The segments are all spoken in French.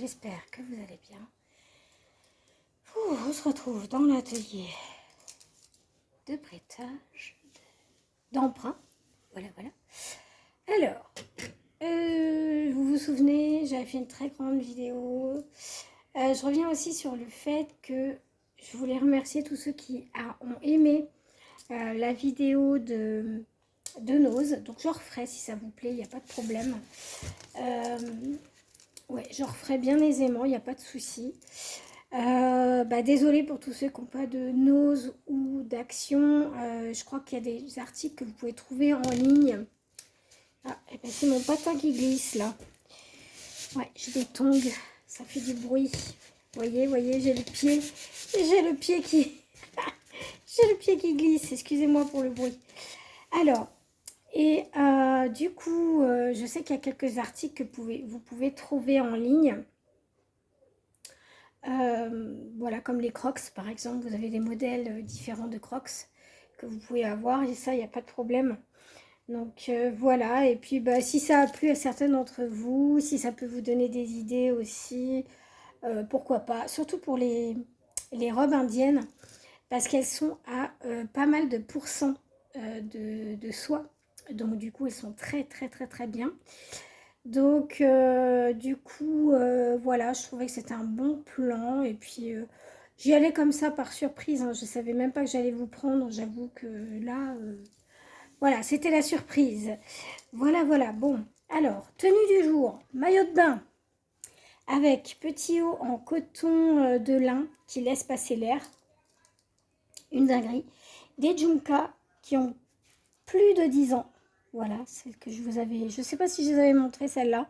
j'espère que vous allez bien. On se retrouve dans l'atelier de prêtage, d'emprunt. Voilà. Alors, vous vous souvenez, j'avais fait une très grande vidéo. Je reviens aussi sur le fait que je voulais remercier tous ceux qui ont aimé la vidéo de Nose. Donc je referai si ça vous plaît, il n'y a pas de problème. Ouais, je referai bien aisément, il n'y a pas de souci. Désolée pour tous ceux qui n'ont pas de Nose ou d'Action. Je crois qu'il y a des articles que vous pouvez trouver en ligne. Ah, et ben c'est mon patin qui glisse là. Ouais, j'ai des tongs, ça fait du bruit. Voyez, j'ai le pied. J'ai le pied qui... j'ai le pied qui glisse, excusez-moi pour le bruit. Alors, et du coup, je sais qu'il y a quelques articles que vous pouvez trouver en ligne. Voilà, comme les Crocs par exemple, vous avez des modèles différents de Crocs que vous pouvez avoir et ça, il n'y a pas de problème. Donc voilà, et puis si ça a plu à certains d'entre vous, si ça peut vous donner des idées aussi, pourquoi pas. Surtout pour les robes indiennes, parce qu'elles sont à pas mal de pourcents de soie. Donc du coup, elles sont très bien. Donc du coup, voilà, je trouvais que c'était un bon plan. Et puis j'y allais comme ça par surprise, hein. Je ne savais même pas que j'allais vous prendre. J'avoue que là... voilà, c'était la surprise. Voilà. Bon, alors, tenue du jour, maillot de bain avec petit haut en coton de lin qui laisse passer l'air. Une dinguerie. Des Jumka qui ont plus de 10 ans. Voilà, celle que je vous avais... Je ne sais pas si je vous avais montré celle-là.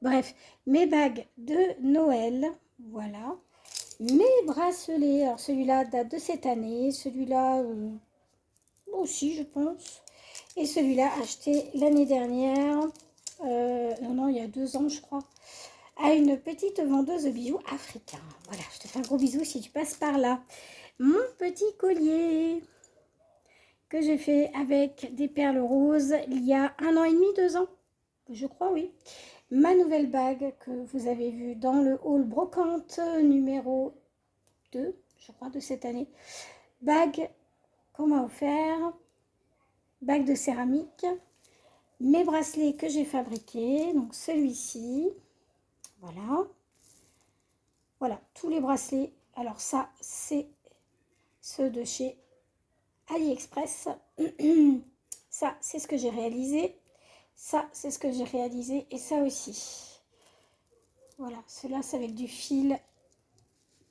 Bref, mes bagues de Noël. Voilà. Mes bracelets. Alors, celui-là date de cette année. Celui-là aussi, je pense. Et celui-là, acheté l'année dernière, non, il y a 2 ans, je crois, à une petite vendeuse de bijoux africains. Voilà, je te fais un gros bisou si tu passes par là. Mon petit collier que j'ai fait avec des perles roses il y a 1 an et demi, 2 ans, je crois, oui. Ma nouvelle bague que vous avez vue dans le haul brocante numéro 2, je crois, de cette année. Bague qu'on m'a offert. Bague de céramique, mes bracelets que j'ai fabriqués, donc celui-ci, voilà, tous les bracelets. Alors ça, c'est ceux de chez AliExpress. Ça, c'est ce que j'ai réalisé. Ça, c'est ce que j'ai réalisé. Et ça aussi. Voilà, ceux-là, c'est avec du fil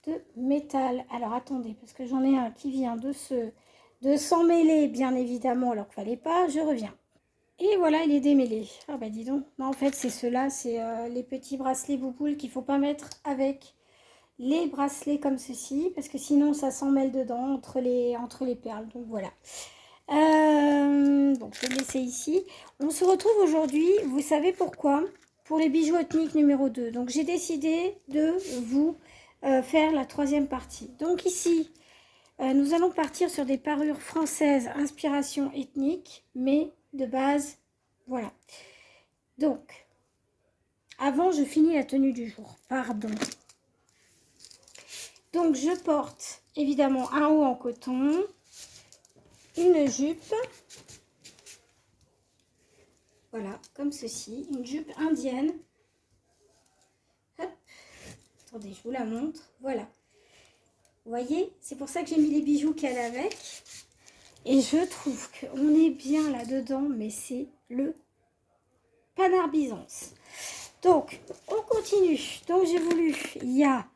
de métal. Alors, attendez, parce que j'en ai un qui vient de s'en mêler, bien évidemment, alors qu'il ne fallait pas. Je reviens. Et voilà, il est démêlé. Ah bah dis donc. Non, en fait, c'est ceux-là, c'est les petits bracelets bouboules qu'il ne faut pas mettre avec les bracelets comme ceci, parce que sinon, ça s'en mêle dedans entre les perles. Donc voilà. Donc je vais le laisser ici. On se retrouve aujourd'hui, vous savez pourquoi? Pour les bijoux ethniques numéro 2. Donc j'ai décidé de vous faire la 3e partie. Donc ici, nous allons partir sur des parures françaises, inspiration ethnique, mais de base, voilà. Donc, avant, je finis la tenue du jour. Pardon. Donc, je porte évidemment un haut en coton, une jupe. Voilà, comme ceci. Une jupe indienne. Hop. Attendez, je vous la montre. Voilà. Vous voyez, c'est pour ça que j'ai mis les bijoux qu'elle a avec. Et je trouve qu'on est bien là-dedans, mais c'est le Panard Byzance. Donc, on continue. Donc, j'ai voulu, il y a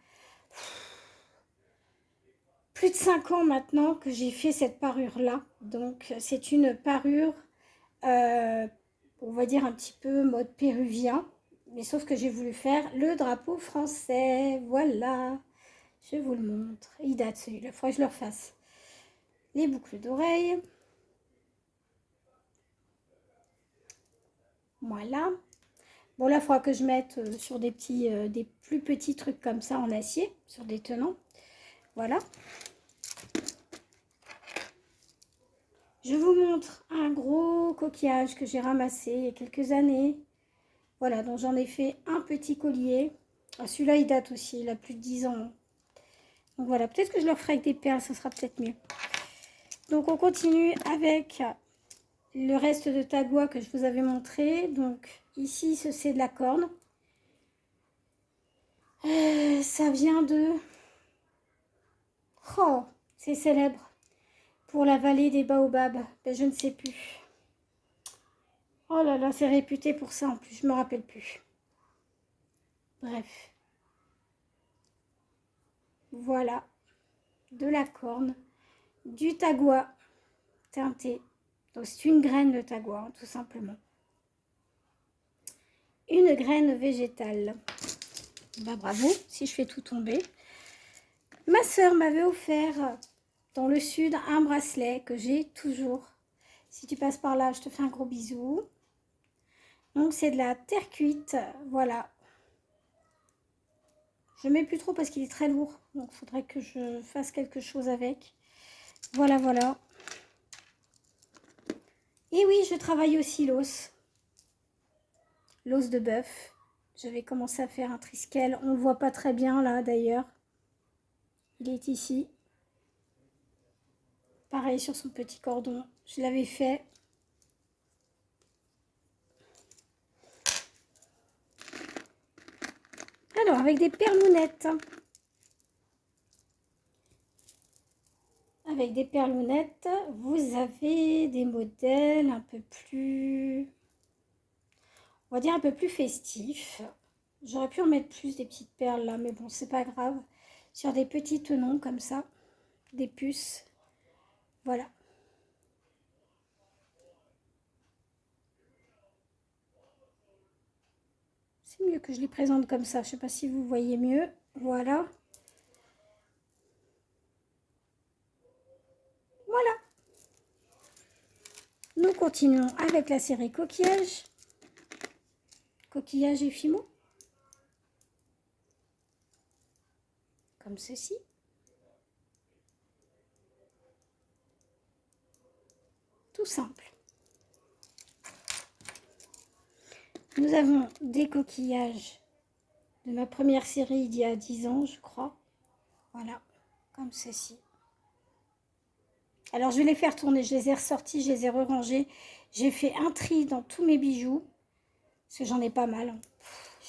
plus de 5 ans maintenant que j'ai fait cette parure-là. Donc, c'est une parure, on va dire un petit peu mode péruvien. Mais sauf que j'ai voulu faire le drapeau français. Voilà. Je vous le montre. Il date celui-là. Il faudrait que je le refasse. Les boucles d'oreilles. Voilà. Bon, là, il faudra que je mette sur des plus petits trucs comme ça en acier, sur des tenants. Voilà. Je vous montre un gros coquillage que j'ai ramassé il y a quelques années. Voilà, donc j'en ai fait un petit collier. Ah, celui-là, il date aussi, il a plus de 10 ans. Donc voilà, peut-être que je le ferai avec des perles, ça sera peut-être mieux. Donc on continue avec le reste de tagua que je vous avais montré. Donc ici, c'est de la corne. Ça vient de... Oh, c'est célèbre. Pour la vallée des baobabs. Ben, je ne sais plus. Oh là là, c'est réputé pour ça en plus, je me rappelle plus. Bref. Voilà. De la corne. Du tagua teinté. Donc c'est une graine de tagua, hein, tout simplement. Une graine végétale. Bah bravo, si je fais tout tomber. Ma soeur m'avait offert dans le sud un bracelet que j'ai toujours. Si tu passes par là, je te fais un gros bisou. Donc c'est de la terre cuite, voilà. Je ne mets plus trop parce qu'il est très lourd, donc il faudrait que je fasse quelque chose avec. Voilà, voilà. Et oui, je travaille aussi l'os. L'os de bœuf. Je vais commencer à faire un triskel. On ne le voit pas très bien là d'ailleurs. Il est ici. Pareil sur son petit cordon. Je l'avais fait. Alors, avec des perlounettes. Avec des perlounettes, vous avez des modèles un peu plus... On va dire un peu plus festifs. J'aurais pu en mettre plus des petites perles là, mais bon, c'est pas grave. Sur des petits tenons comme ça. Des puces. Voilà. C'est mieux que je les présente comme ça. Je sais pas si vous voyez mieux. Voilà. Voilà. Nous continuons avec la série coquillage. Coquillage et fimo. Comme ceci. Tout simple. Nous avons des coquillages de ma première série d'il y a 10 ans, je crois. Voilà, comme ceci. Alors, je vais les faire tourner. Je les ai ressortis, je les ai re-rangés. J'ai fait un tri dans tous mes bijoux, parce que j'en ai pas mal.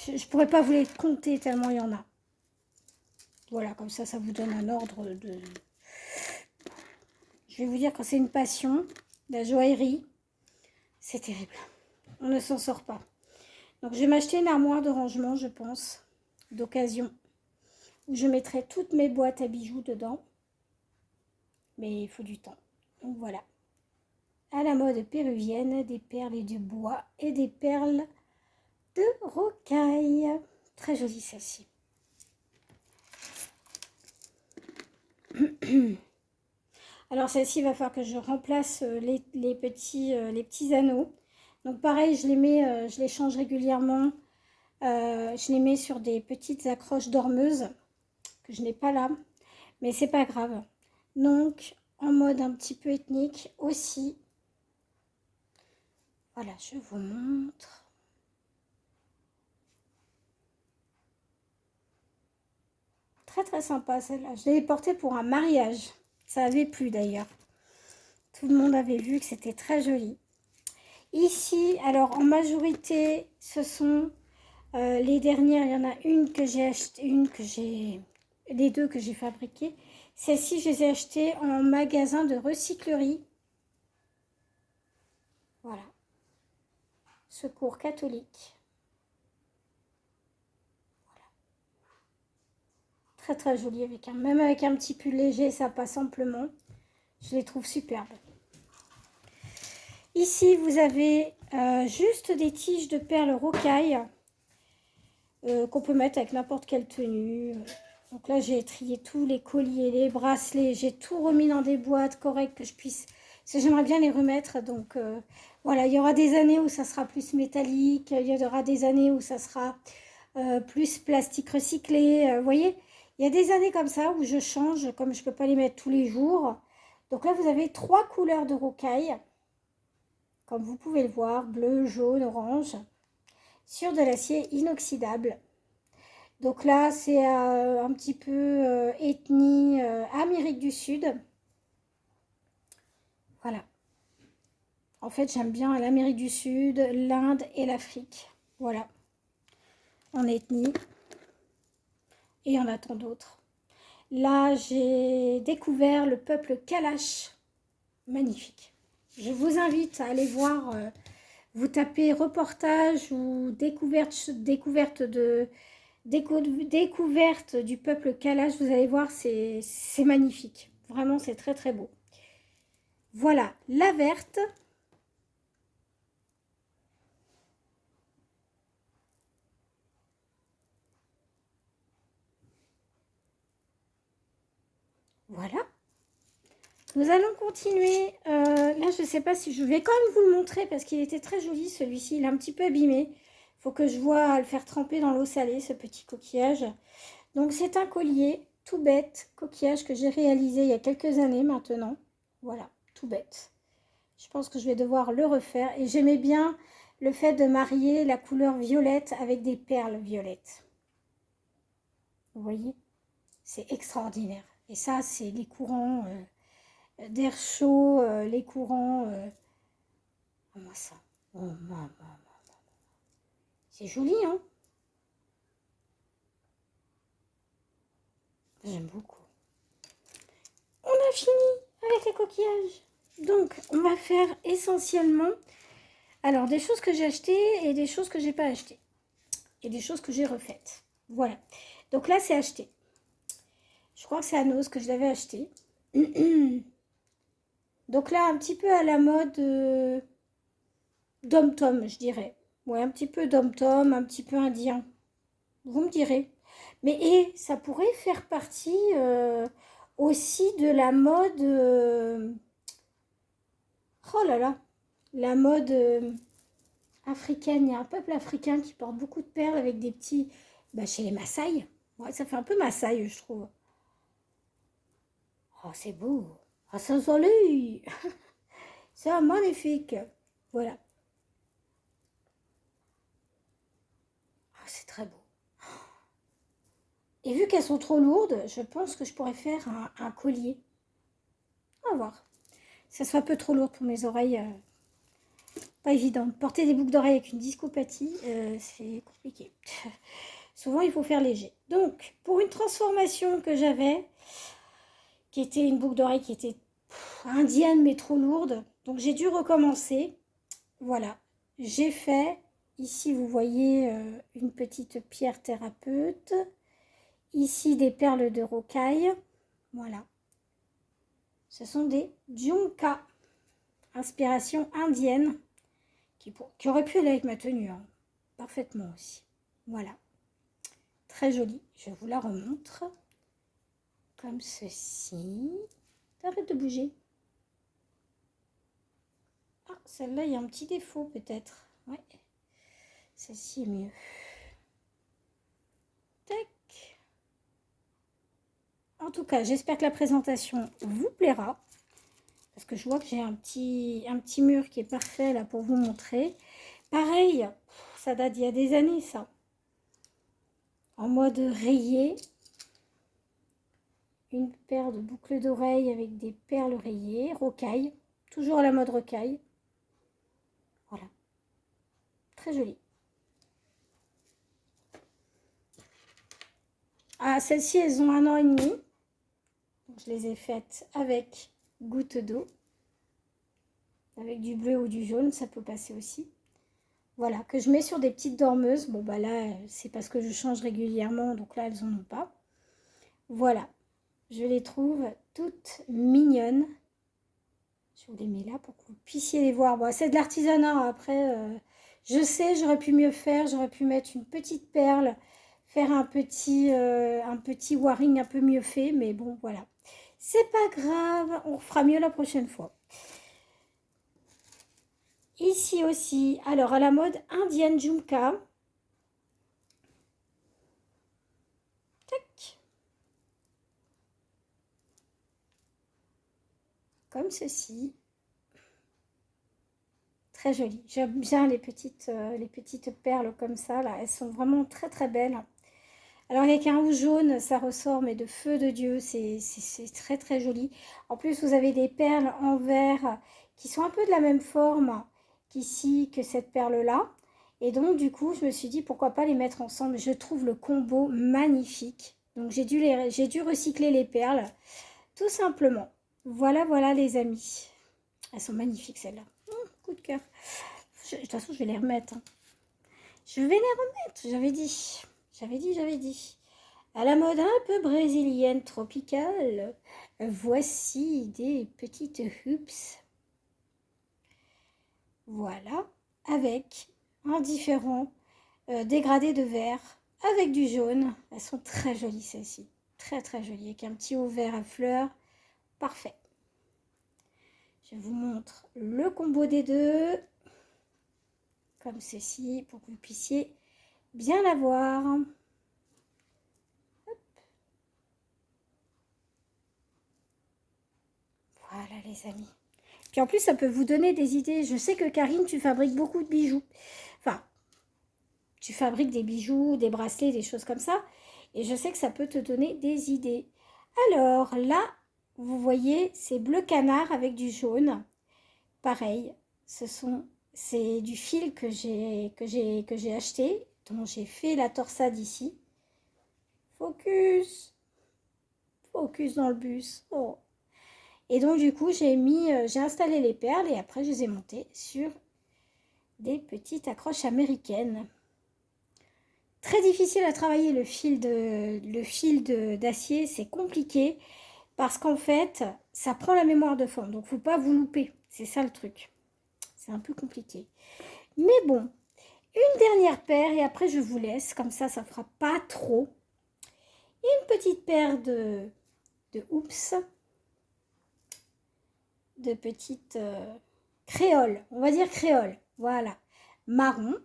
Je ne pourrais pas vous les compter tellement il y en a. Voilà, comme ça vous donne un ordre de... Je vais vous dire, quand c'est une passion, la joaillerie, c'est terrible. On ne s'en sort pas. Donc, je vais m'acheter une armoire de rangement, je pense, d'occasion, où je mettrai toutes mes boîtes à bijoux dedans. Mais il faut du temps. Donc, voilà. À la mode péruvienne, des perles et du bois et des perles de rocaille. Très jolie celle-ci. Alors celle-ci, il va falloir que je remplace les petits anneaux. Donc pareil, je les mets, je les change régulièrement. Je les mets sur des petites accroches dormeuses que je n'ai pas là, mais c'est pas grave. Donc en mode un petit peu ethnique aussi. Voilà, je vous montre. Très très sympa celle-là. Je l'ai portée pour un mariage. Ça avait plu d'ailleurs. Tout le monde avait vu que c'était très joli. Ici, alors en majorité, ce sont les dernières. Il y en a une que j'ai achetée, les deux que j'ai fabriquées. Celles-ci, je les ai achetées en magasin de recyclerie. Voilà. Secours catholique. Voilà. Très très joli, même avec un petit pull léger, ça passe amplement. Je les trouve superbes. Ici, vous avez juste des tiges de perles rocaille qu'on peut mettre avec n'importe quelle tenue. Donc là, j'ai trié tous les colliers, les bracelets. J'ai tout remis dans des boîtes correctes que je puisse... Parce que j'aimerais bien les remettre. Donc voilà, il y aura des années où ça sera plus métallique. Il y aura des années où ça sera plus plastique recyclé. Vous voyez, il y a des années comme ça où je change, comme je ne peux pas les mettre tous les jours. Donc là, vous avez 3 couleurs de rocaille. Comme vous pouvez le voir, bleu, jaune, orange, sur de l'acier inoxydable. Donc là, c'est un petit peu ethnie Amérique du Sud. Voilà. En fait, j'aime bien l'Amérique du Sud, l'Inde et l'Afrique. Voilà, en ethnie. Et il y en a tant d'autres. Là, j'ai découvert le peuple Kalash. Magnifique. Je vous invite à aller voir, vous tapez reportage ou découverte du peuple Kalash. Vous allez voir, c'est magnifique. Vraiment, c'est très très beau. Voilà, la verte. Voilà. Nous allons continuer. Là, je ne sais pas si je vais quand même vous le montrer parce qu'il était très joli celui-ci. Il est un petit peu abîmé. Il faut que je vois le faire tremper dans l'eau salée, ce petit coquillage. Donc, c'est un collier tout bête, coquillage que j'ai réalisé il y a quelques années maintenant. Voilà, tout bête. Je pense que je vais devoir le refaire. Et j'aimais bien le fait de marier la couleur violette avec des perles violettes. Vous voyez? C'est extraordinaire. Et ça, c'est les courants d'air chaud, les courants. Comment ça? Oh, maman. C'est joli, hein? J'aime beaucoup. On a fini avec les coquillages. Donc, on va faire essentiellement, alors, des choses que j'ai achetées et des choses que j'ai pas achetées. Et des choses que j'ai refaites. Voilà. Donc là, c'est acheté. Je crois que c'est à Noz que je l'avais acheté. Donc là, un petit peu à la mode dom-tom, je dirais. Ouais, un petit peu dom-tom, un petit peu indien. Vous me direz. Mais et ça pourrait faire partie aussi de la mode. Oh là là, la mode africaine. Il y a un peuple africain qui porte beaucoup de perles avec des petits. Bah, chez les Maasai. Ouais, ça fait un peu Maasai, je trouve. Oh, c'est beau. Ah, ça soleil. C'est magnifique. Voilà. Ah, c'est très beau. Et vu qu'elles sont trop lourdes, je pense que je pourrais faire un collier. On va voir. Ça soit un peu trop lourd pour mes oreilles. Pas évident. Porter des boucles d'oreilles avec une discopathie, c'est compliqué. Souvent, il faut faire léger. Donc, pour une transformation que j'avais, qui était une boucle d'oreille qui était indienne mais trop lourde, donc j'ai dû recommencer. Voilà. J'ai fait, ici vous voyez une petite pierre thérapeute. Ici des perles de rocaille. Voilà. Ce sont des Jhumka, inspiration indienne, qui aurait pu aller avec ma tenue, hein. Parfaitement aussi. Voilà. Très jolie. Je vous la remontre. Comme ceci. Arrête de bouger. Ah, celle-là, il y a un petit défaut peut-être. Ouais. Celle-ci est mieux. Tac. En tout cas, j'espère que la présentation vous plaira. Parce que je vois que j'ai un petit mur qui est parfait là pour vous montrer. Pareil, ça date d'il y a des années ça. En mode rayé. Une paire de boucles d'oreilles avec des perles rayées. Rocaille. Toujours à la mode rocaille. Voilà. Très joli. Ah, celles-ci, elles ont 1 an et demi. Donc, je les ai faites avec goutte d'eau. Avec du bleu ou du jaune, ça peut passer aussi. Voilà, que je mets sur des petites dormeuses. Bon, bah là, c'est parce que je change régulièrement, donc là, elles n'en ont pas. Voilà, je les trouve toutes mignonnes. Je vous les mets là pour que vous puissiez les voir. Bon, c'est de l'artisanat, après, je sais, j'aurais pu mieux faire. J'aurais pu mettre une petite perle, faire un petit waring un peu mieux fait, mais bon, voilà. C'est pas grave, on fera mieux la prochaine fois. Ici aussi, alors à la mode indienne Jhumka. Tac. Comme ceci. Très joli. J'aime bien les petites perles comme ça, là. Elles sont vraiment très très belles. Alors avec un rouge jaune, ça ressort, mais de feu de Dieu, c'est très très joli. En plus, vous avez des perles en verre qui sont un peu de la même forme qu'ici, que cette perle-là. Et donc du coup, je me suis dit, pourquoi pas les mettre ensemble. Je trouve le combo magnifique. Donc j'ai dû recycler les perles, tout simplement. Voilà, voilà les amis. Elles sont magnifiques celles-là. Coup de cœur. De toute façon, je vais les remettre, hein. Je vais les remettre, j'avais dit. À la mode un peu brésilienne tropicale, voici des petites hoops. Voilà, avec un différent dégradé de vert, avec du jaune. Elles sont très jolies celles-ci, très très jolies, avec un petit haut vert à fleurs, parfait. Je vous montre le combo des deux, comme ceci, pour que vous puissiez bien la voir. Voilà les amis. Puis en plus, ça peut vous donner des idées. Je sais que Karine, tu fabriques beaucoup de bijoux. Enfin, tu fabriques des bijoux, des bracelets, des choses comme ça. Et je sais que ça peut te donner des idées. Alors là, vous voyez, c'est bleu canard avec du jaune. Pareil, c'est du fil que j'ai acheté, dont j'ai fait la torsade ici. Focus, focus dans le bus. Oh. Et donc du coup, j'ai installé les perles et après je les ai montées sur des petites accroches américaines. Très difficile à travailler le fil d'acier, c'est compliqué parce qu'en fait, ça prend la mémoire de forme. Donc, faut pas vous louper. C'est ça le truc. C'est un peu compliqué. Mais bon, une dernière paire et après je vous laisse. Comme ça fera pas trop. Une petite paire de hoops, de petites créoles. On va dire créoles. Voilà. Marron.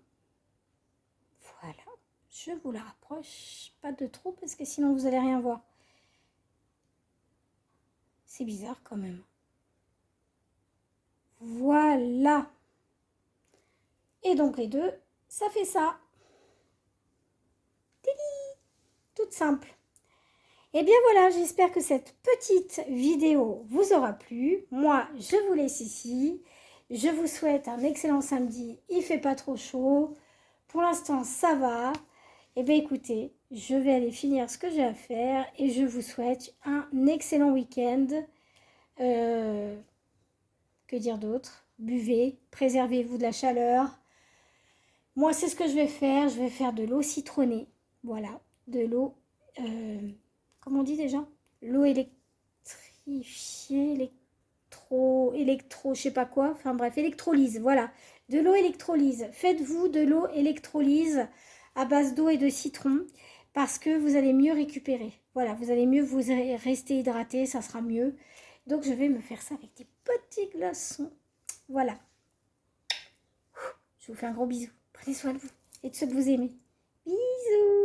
Voilà. Je vous la rapproche, pas de trop parce que sinon vous allez rien voir. C'est bizarre quand même. Voilà. Et donc les deux, ça fait ça. Tili, toute simple. Et bien voilà, j'espère que cette petite vidéo vous aura plu. Moi, je vous laisse ici. Je vous souhaite un excellent samedi. Il fait pas trop chaud. Pour l'instant, ça va. Et bien écoutez, je vais aller finir ce que j'ai à faire et je vous souhaite un excellent week-end. Que dire d'autre? Buvez, préservez-vous de la chaleur. Moi, c'est ce que je vais faire. Je vais faire de l'eau citronnée. Voilà, de l'eau, comment on dit déjà? L'eau électrifiée, je sais pas quoi. Enfin bref, électrolyse, voilà. De l'eau électrolyse. Faites-vous de l'eau électrolyse à base d'eau et de citron parce que vous allez mieux récupérer. Voilà, vous allez mieux vous rester hydraté, ça sera mieux. Donc, je vais me faire ça avec des petits glaçons. Voilà. Je vous fais un gros bisou. Prenez soin de vous et de ceux que vous aimez. Bisous.